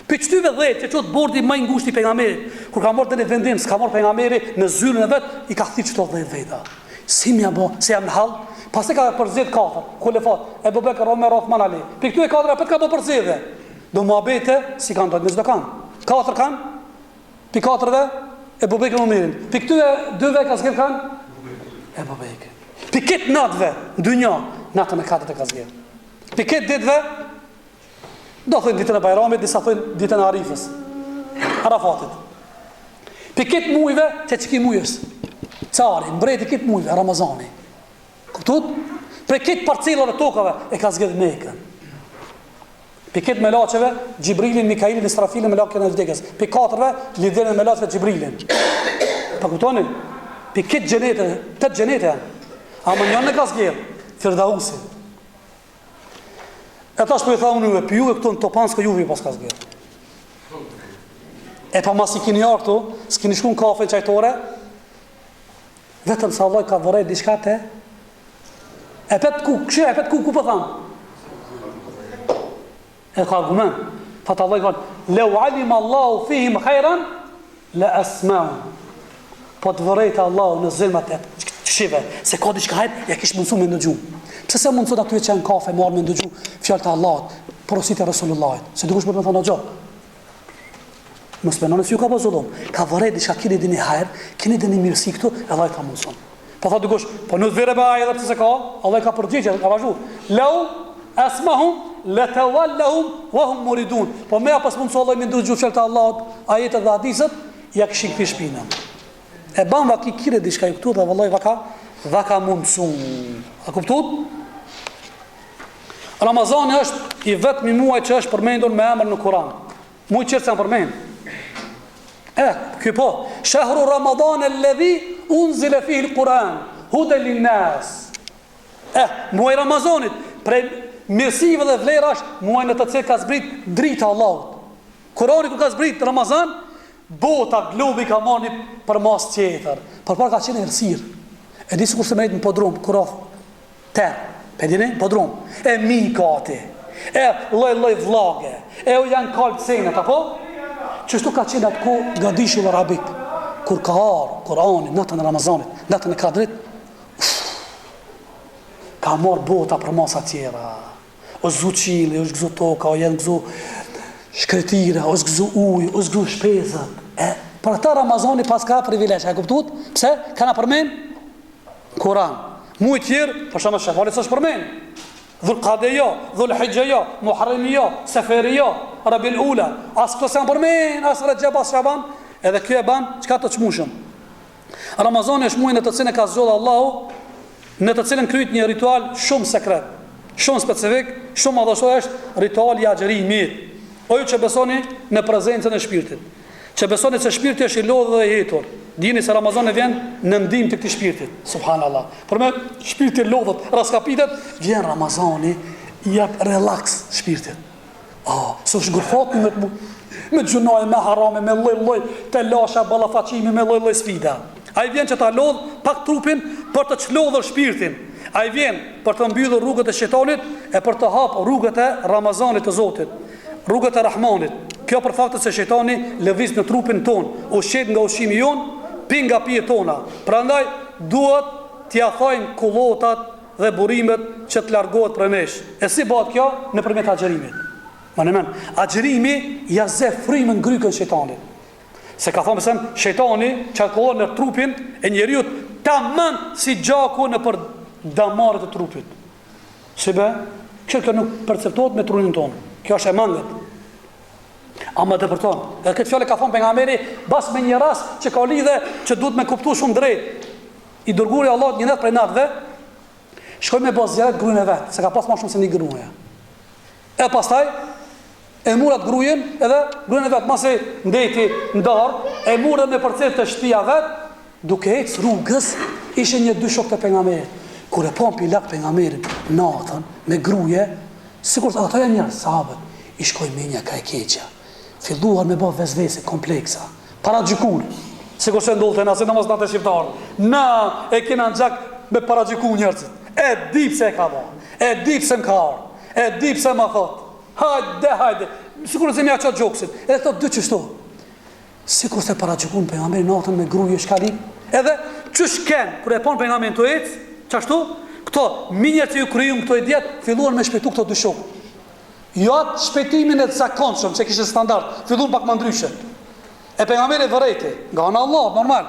Për qëtyve 10 që qëtë bordi më i ngushtë i pejgamberit, kur ka marrë të një vendim, s'ka marrë pejgamberi në zyrën e vetë, i ka thirë qëto 10 veta. Si mja bo, si jam në halë, pastaj ka përzgjedh 4, khulefat, Ebu Bekër, Omer, Othman, Ali. Për këtu e 4 apet ka bë përzgjedhje. Do muhabete, si kanë të njëzdo kanë. 4 kanë, për 4-ve, Ebu Bekër, Omerin. Për këtu e 2-ve ka zgjedh kanë, Ebu Bekër. Për këtë natëve, në dynja, natën e 4 ka zgjedh. Për këtë ditëve, do thënë ditën e Bajramit, disa thënë ditën e Arifës, Arafatit. Për këtë mujve, që ki mujës, cari, mbreti këtë mujve, Ramazani. Kuptut? Për këtë parcelave tokave, e ka zgjedh Mekën. Për këtë melaqeve, Gjibrilin, Mikailin, Israfilin, melaqen e vdekjes. Për 4-ve, lidhjen e melaqeve Gjibrilin. Pa kuptoni? Për këtë gjenete, 8 gjenete janë. Ama njën e ka zgjedh, Firdausi. E tash për i tha unë juve, për juve këtu në Topan s'ka juve i pas ka zgjedh. E pa mas i kini jarë këtu, s'kini shku në kafe në qajtore, vetëm sa Allah ka vërejt diçka te, e pet ku, këshirë, e pet ku për thamë? E ka argument, fatë Allah i ka, leu alim Allahu fihim khajran, le asmaun. Po të vërejt Allahu në zilmat e shive, se ka diçka hajt, ja kish mundësu me ndëgju. Pse se mundësot aty që në kafe, marrë me ndëgju, fjallë të Allahut, porosit e Resulullahit, se dikush për me thënë o gjohë. Mos menoni se ju ka bë zullum. Ka vërejt diçka keni dini hajër, keni dini mirësi këtu, e Allah i ka mundson. Po tha dikush, po nuk vere me ajë edhe pse se ka, Allah i ka përgjigje, ka vazhdu. Lau asmahum latawallahum wa hum muridun. Po me apo mundson Allah me ndëgju fjalët e Allahut, ajetet dhe hadithet, ja kishin kthi shpinën. E ban vaki kire diçka i këtu dhe vallahi vaka mundson. A kuptuat? Ramazani është i vetmi muaj që është përmendur me emër në Kur'an. Muaj që janë përmendur. Kjo po, shahru Ramadan alladhi unzila fihi al-Quran hudan lin-nas. Muaj Ramazanit, prej mirësive dhe vlerash, muaj në të cilë ka zbrit drita Allahut. Kurani ku ka zbrit Ramazan, bota, globi ka marrë për mas tjetër. Përpara ka qenë errësirë. E di sikur se me në podrum, kur of pedini, podrum. E mikati. E lloj vllage. E u janë kalë cenat, apo? Qështu ka qenë atë ku gadishu në arabik, kur ka arë, Kurani, natën e Ramazanit, natën e Kadrit, ka marrë bota për masa tjera. O zgu qili, o zgu toka, o jenë gzu shkretira, o zgu uj, o zgu shpezët. Për ata Ramazani pas ka privilegj, e kuptut? Pse? Kana përmen? Kur'an. Mujt tjerë, për shumë Shawvalit s'është përmen. Dhul Qade jo, Dhul Hijja jo, Muharram jo, Safari jo, Rabiul Ula. As këto s'janë përmen, as Rajab, as Shaban. Edhe kjo e ban, çka të çmushëm. Ramazani është muaj në të cilin e ka zgjodhur Allahu, në të cilin kryet një ritual shumë sekret, shumë specifik, shumë madhështor, është rituali i agjerimit. O ju që besoni në prezencën e shpirtit, që besoni se shpirti është i lodhur dhe i hetur, dini se Ramazani vjen në ndihmë të këtij shpirtit. Subhanallah. Por me shpirti lodhët, raskapitet, vjen Ramazani, i jap relax shpirtit. S'u shgurfat me gjunoj, me harame, me lloj-lloj të lasha, ballafaqime, me lloj-lloj sfida. Ai vjen që ta lodh pak trupin për të çlodhur shpirtin. Ai vjen për të mbyllur rrugët e shejtanit e për të hapur rrugët e Ramazanit të Zotit, rrugët e Rahmanit. Kjo për faktin se shejtani lëviz në trupin ton, ushqet nga ushqimi jon, pi nga pijet tona. Prandaj duhet t'ia thojnë kullotat dhe burimet që të largohet prej nesh. E si bëhet kjo? Nëpërmjet agjerimit. Agjerimi ja zë frymën grykën shejtanit. Se ka thonë mësem, shejtani qarkullon në trupin e njeriut tamam si gjaku në për damaret e trupit. Si be, kjo nuk perceptohet me trunin tonë. Kjo është e mangët. Ama të përton. Dhe këtë fjallë ka thonë pejgamberi bas me një rast që ka lidhe që duhet me kuptu shumë drejt. I dërguri Allah një net prej natëve, shkoj me bas zjaret grujën e vetë, se ka pas ma shumë se një gruja. E pastaj, e murat grujen, edhe grujen e vetë, masi ndeti ndarë, e murat me përcet të shtëpia vetë, duke ecë rrugës, ishe një dy shok të pejgamberit. Kur e pon pilak pejgamberin natën me gruje, sikur të ata janë njerëz sahabët, i shkoi menja ka e keqja. Filluar me bë vezvese kompleksa, para gjykur, sikur se ndodhte na se namaz natë shqiptar. Na e kena në xhak me para gjyku njerëzit. E di pse e ka bë. E di pse më ka ardhur. E di pse më thot. Hajde. Sikur se më ajo gjoksit. Edhe thot dy çështo. Sikur se para gjykun pejgamberin natën me gruje shkali. Edhe çush ken kur e pon pejgamberin to ec, çashtu, këto minjat që ju kryjum këto diet filluan me shpejtu këto dy shok. Jo atë shpejtimin e të zakonshëm që kishte standard, filluan pak më ndryshe. E pejgamberi vërejti, nga ana Allah, normal.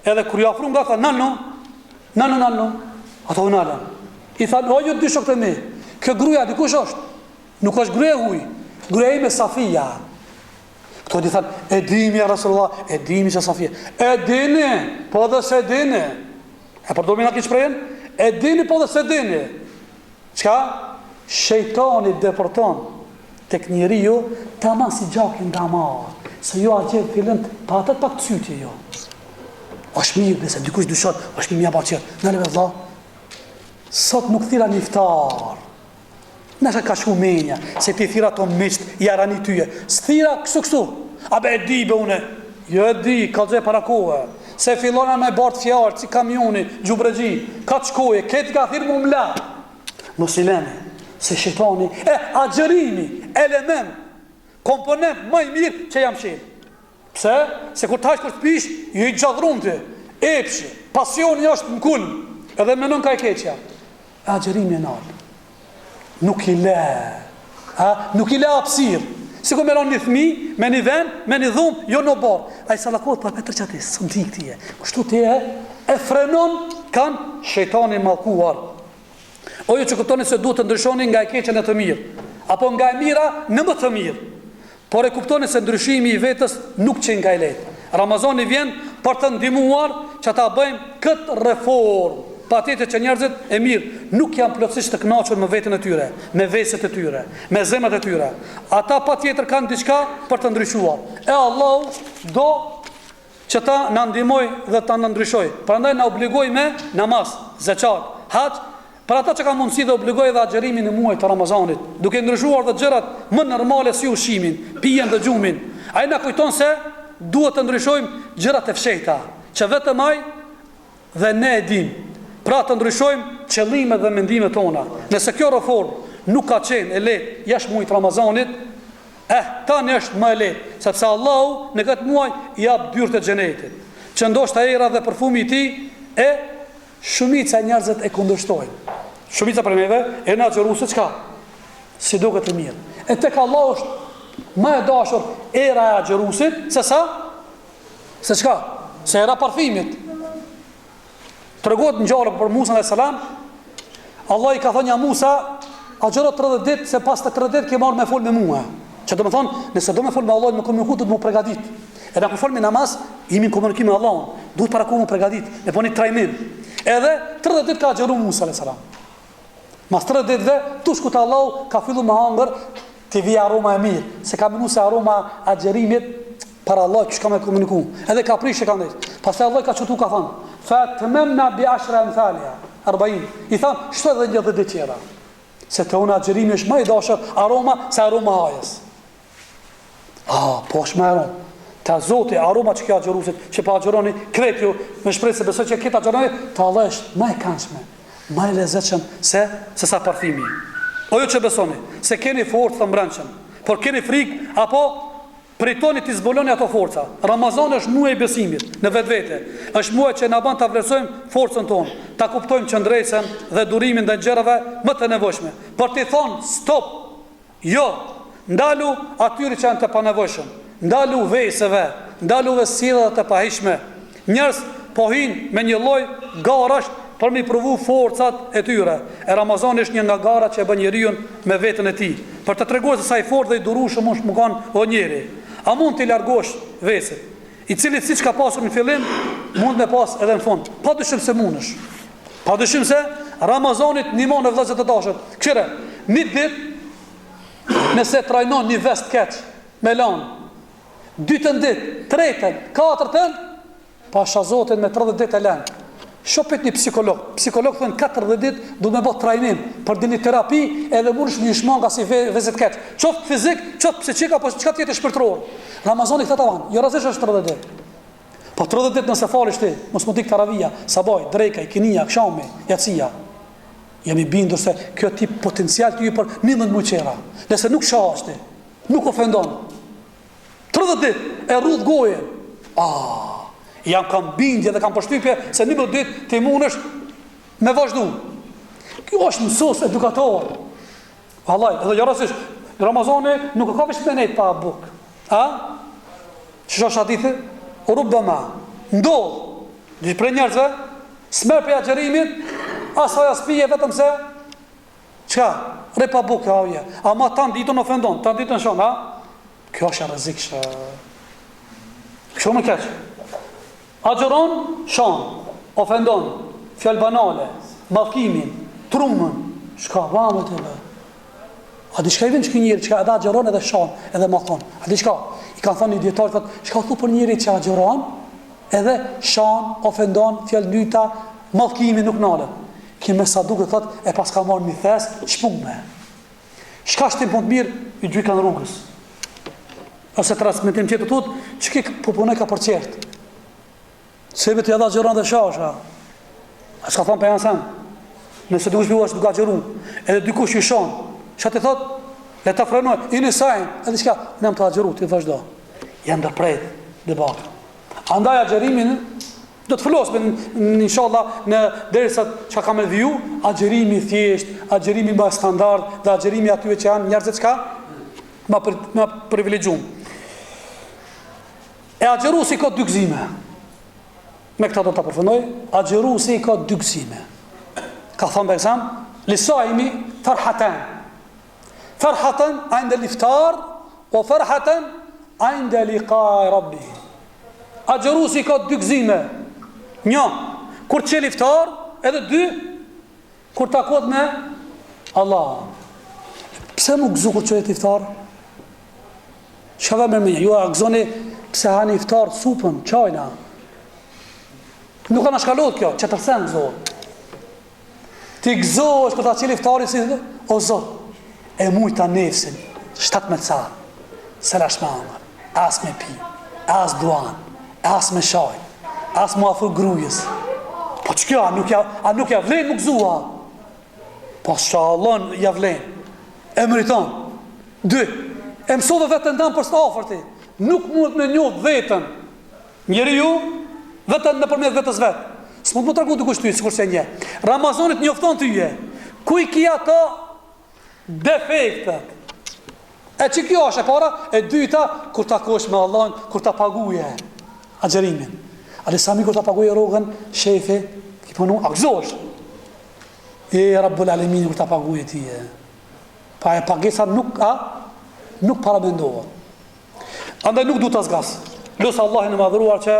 Edhe kur ju afruan nga tha nanu. Ato u nalën. I thanë, o ju dy shok të mi, kjo gruja dikush është. Nuk është gruja huj, gruja ime Safia. Këto di thanë, e dimi ja Rasulullah, e dimi që Safia. E dini, po dhe se dini. E përdojmë nga këtë shprejen? E dini, po dhe se dini. Qka? Shejtani depërton tek njeriu tamam si gjakin damar. Se jo a gjithë fillim pa atët pak të cytje jo. Është mirë, nëse dikush dyshon, është mirë mja pa qërë. Në leve vla, sot nuk thira një iftar. Nëse ka shku menja, se ti thira të misht, jarani tyje. S'thira kështu. A be e di be une. Jo e di, ka gjë para kohë. Se fillona me bartë fjarë, si kamioni, gjubregji, ka të shkoje, këtë ka thirë mu mla. Musileni, se shejtani, agjerimi, element, komponent më i mirë që jam shenë. Pse? Se kur tash për të pish, ju i gjadhrum të, epshi, pasioni është në kulm, edhe menon ka e keqja. Agjerimi e nalë. Nuk i le apsir. Si ku meron një thmi, me një ven, me një dhum, jo në barë. A i salakot për petër që ati, së në dik tije. Kështu tije, e frenon kanë shejtani malkuar. O ju që kuptoni se duhet të ndryshoni nga e keqen e të mirë, apo nga e mira në më të mirë. Por e kuptoni se ndryshimi i vetës nuk qenë nga e lehtë. Ramazani vjen për të ndihmuar që ta bëjmë këtë reformë. Patjetër që njerëzit e mirë nuk janë plotësisht të kënaqur me veten e tyre, me veset e tyre, me zemrat e tyre. Ata patjetër kanë diçka për të ndryshuar. E Allahu do që ta na ndihmoj dhe ta na ndryshoj. Prandaj na obligoi me namaz, zeqat, hax, për ata që kanë mundësi dhe obligoi dhe agjerimin në muaj të Ramazanit, duke ndryshuar dhe gjërat më normale si ushqimin, pijen dhe gjumin. Ai na kujton se duhet të ndryshojmë gjërat e fshehta, që vetëm ai dhe ne e dimë. Pra të ndryshojmë qëllimet dhe mendimet tona. Nëse kjo reformë nuk ka qenë e lehtë jashtë muajit Ramazanit, tani është më e lehtë, sepse Allahu në këtë muaj i jap dyert e xhenetit. Që ndoshta era dhe perfumi i tij e shumica e njerëzit e kundërshtojnë. Shumica prej neve e na xheruar se çka? si duket e mirë. E tek Allah është më e dashur era e agjerusit se sa? Se çka? Se era parfimit. Tregohet në ngjarje për Musa alayhis salam, Allah i ka thënë ja Musa, agjero 30 ditë se pas të 30 ditë ke marrë me fol me mua. Që do të thonë, nëse do me fol me Allah, me komuniku do të më përgatit. Edhe kur fol me namaz, jemi në komunikim me Allahun, duhet para ku më përgatit, me bëni trajnim. Edhe 30 ditë ka agjeru Musa alayhis salam. Mas 30 ditëve, tushku të Allahu ka fillu me hangër të vi aroma e mirë, se ka minu se aroma agjerimit para Allah që ka me komuniku. Edhe ka prish që ka ndeshë. Pastaj Allah ka qëtu ka thënë, fa të memna bi ashra e mthalja, 40. I thanë, shto edhe një 10 tjera. Se të unë agjerimi është më i dashër aroma se aroma hajës. Po është më aroma. Të Zoti aroma që kjo agjerusit, që pa agjeroni, kretë ju, me shprejtë se besoj që këtë agjeroni, të Allah është më e kanshme, më e lezetshëm se sa parfimi. O ju që besoni, se keni forcë të mbrëndshëm, por keni frikë, apo pritoni të zbuloni ato forca. Ramazani është muaj i besimit në vetvete. Është muaj që na bën ta vlerësojmë forcën tonë, ta kuptojmë qëndresën dhe durimin ndaj gjërave më të nevojshme. Por ti thon stop. Jo, ndalu atyre që janë të panevojshëm. Ndalu vejseve, ndalu vësira të pahishme. Njerëz po hinë me një lloj garash për mi provu forcat e tyre. E Ramazani është një nga garat që e bën njeriu me veten e tij, për të treguar se sa i fortë dhe i durueshëm është më kanë o njeri. A mund t'i largosh vesit, i cili siç ka pasur në fillim, mund me pas edhe në fund. Padyshim se mundesh. Padyshim se Ramazanit ndihmon në vëllezër të dashur. Këshire, një ditë nëse trajnon një vest keq me lan, dytën ditë, tretën, katërtën, pasha Zotin me 30 ditë e lën. Shopit një psikolog thënë 40 ditë du me bot trajnim për një terapi edhe mund është një shmanga si vezit ketë, qoftë fizik, qoftë psiqik apo qka tjetë shpirtëror. Ramazani këtë të vanë, jo rëzish është 30 ditë. Po 30 ditë nëse falish ti, mos më dik taravija, sabaj, drejka, kinia, kshami, jatsia. Jemi bindur se kjo tip potencial të ju për 11 muqera. Nëse nuk shahash ti, nuk ofendon. 30 ditë e rrudh goje. Jam kam bindje dhe kam përshtypje se 11 ditë ti mundesh me vazhdu. Kjo është mësues edukator. Vallai, edhe jo rastësisht, Ramazani nuk ka vesh menet pa buk. Ç'është hadithi? Rubama. Ndodh. Dhe për njerëzve smer për agjerimit, asaj aspije vetëm se çka? Re pa buk hauje. Ama tan ditën ofendon, tan ditën shon, Kjo është rrezikshë. Kjo më keq. Agjeron, shon, ofendon, fjalë banale, mallkimin, trumën, shka vamë të dhe. A di shka i vim që njëri që edhe agjeron edhe shon, edhe mallkon. A di shka? I kanë thonë një djetarë, thot, shka thu për njëri që agjeron, edhe shon, ofendon, fjalë nyta, mallkimin nuk nalet. Kime sa duke thot, e pas ka marrë një thes, shpume. Shka shtim punë të mirë, i gjykan rrugës. Ose transmetim tjetë të tut, që ki pupunoj ka për qertë. Sebe të jada gjëron dhe shasha. A shka thonë për janë sen. Nëse duke shpivash duke agjeru, edhe dykush ju shonë, që të thot, le të frenoj, i në sajnë, edhe shka, ne jam të agjeru, të i vazhdo. Janë dërprejt, debat. Andaj agjerimin, do të flosme inshallah në derisat që ka me dhiju, agjerimi thjesht, agjerimi më standard, dhe agjerimi atyve që janë njerëzit qka, ma privilegjum. E agjeru si ka dy gëzime. Me këta do të përfëndoj, agjeru si ka dy gëzime. Ka thonë për eksam, lisajmi farhaten. Farhaten ajnde liftar, o farhaten ajnde liqaj rabbi. Agjeru si ka dy gëzime. Një, kur që liftar, edhe dy, kur takot me Allah. Pse mu gëzu kur që liftar? Shka dhe mërmenja, ju a gëzoni pse hani iftar supën, qajna. Nuk ka në shkallot kjo, që tërsen gëzohet. Ti gëzohesh për ta qili iftari si o Zot, e mujta nefsin, 17 ca, se lash me amër, as me pi, as duan, as me shaj, as mu afur grujës. Po që kjo, a nuk ja vlen më gëzua? Po shallon ja vlen, e mëriton. 2, e mësove vetën tam për së ofërti, nuk mund me njohë vetën. Njeri ju, vetën në përmet vetës vetë. Së mund më të rëgu të kushtu, si kur se nje. Ramazanit njofton të je. Ku i kia ta defekte. E që kjo është e para, e dyta, kur ta kosh me Allahun, kur ta paguje agjerimin. Alisami kur ta paguje rrogën, shefi, ki punu, akzosh. Rabbul Alamin kur ta paguje ti. Pa e pagesa nuk paramendohet. Andaj nuk du të zgas. Lusë Allahin e madhruar që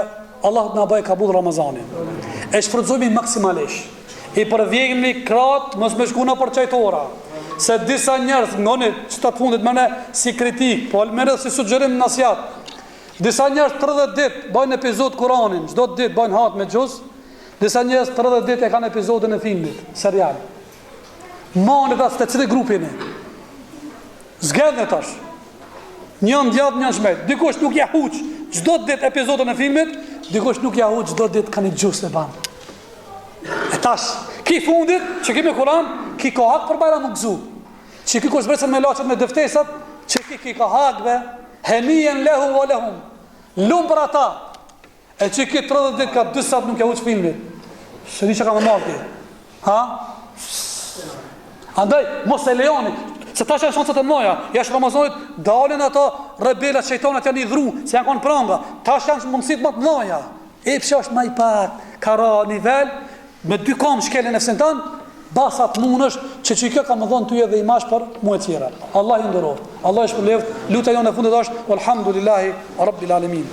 Allah të në bëjë kabul Ramazanin. E shfrytëzojmë maksimalisht. I përvjegni kratë, mos me shku në për qajtora. Se disa njerëz ngoni çta fundit më ne si kritik, po më ne si sugjerim nasihat. Disa njerëz 30 ditë bajnë epizod Kur'anin, çdo ditë bajnë hat me xhoz. Disa njerëz 30 ditë e kanë episodin e filmit, serial. Mane ta të cilë grupin e. Zgjedhën tash. Njën djatë, njën shmet. Dikush nuk ja huq çdo ditë episodin e filmit, dikush nuk ja huq çdo ditë kanë xhoz e ban. E tash, ki fundit, që kemi Kur'an, ki ka hak për bajra më gëzu. Që ki kur zbrecën me lachet me dëftesat, që ki ka hakve, henijen lehu o lehum, lumë për ata, e që ki 30 ditë ka 2 sat nuk ja huq filmit. Shë di që ka më marti. Ha? Andaj, mos e lejoni, se ta që e shansët e mnoja, jashtë Ramazanit, dalin ato rebelat, shejtonat janë i dhru, se janë konë pranga, ta që janë mundësit më të mnoja. E pësë është ma i pak, ka ra nivel, me 2 kam shkelin e fësintan, basat munësh që kjo ka më dhonë ty edhe imash për mu e tjera. Allah i ndërof, Allah i shpërleft, luta jo në fundit është, alhamdulillahi, rabbil alamin.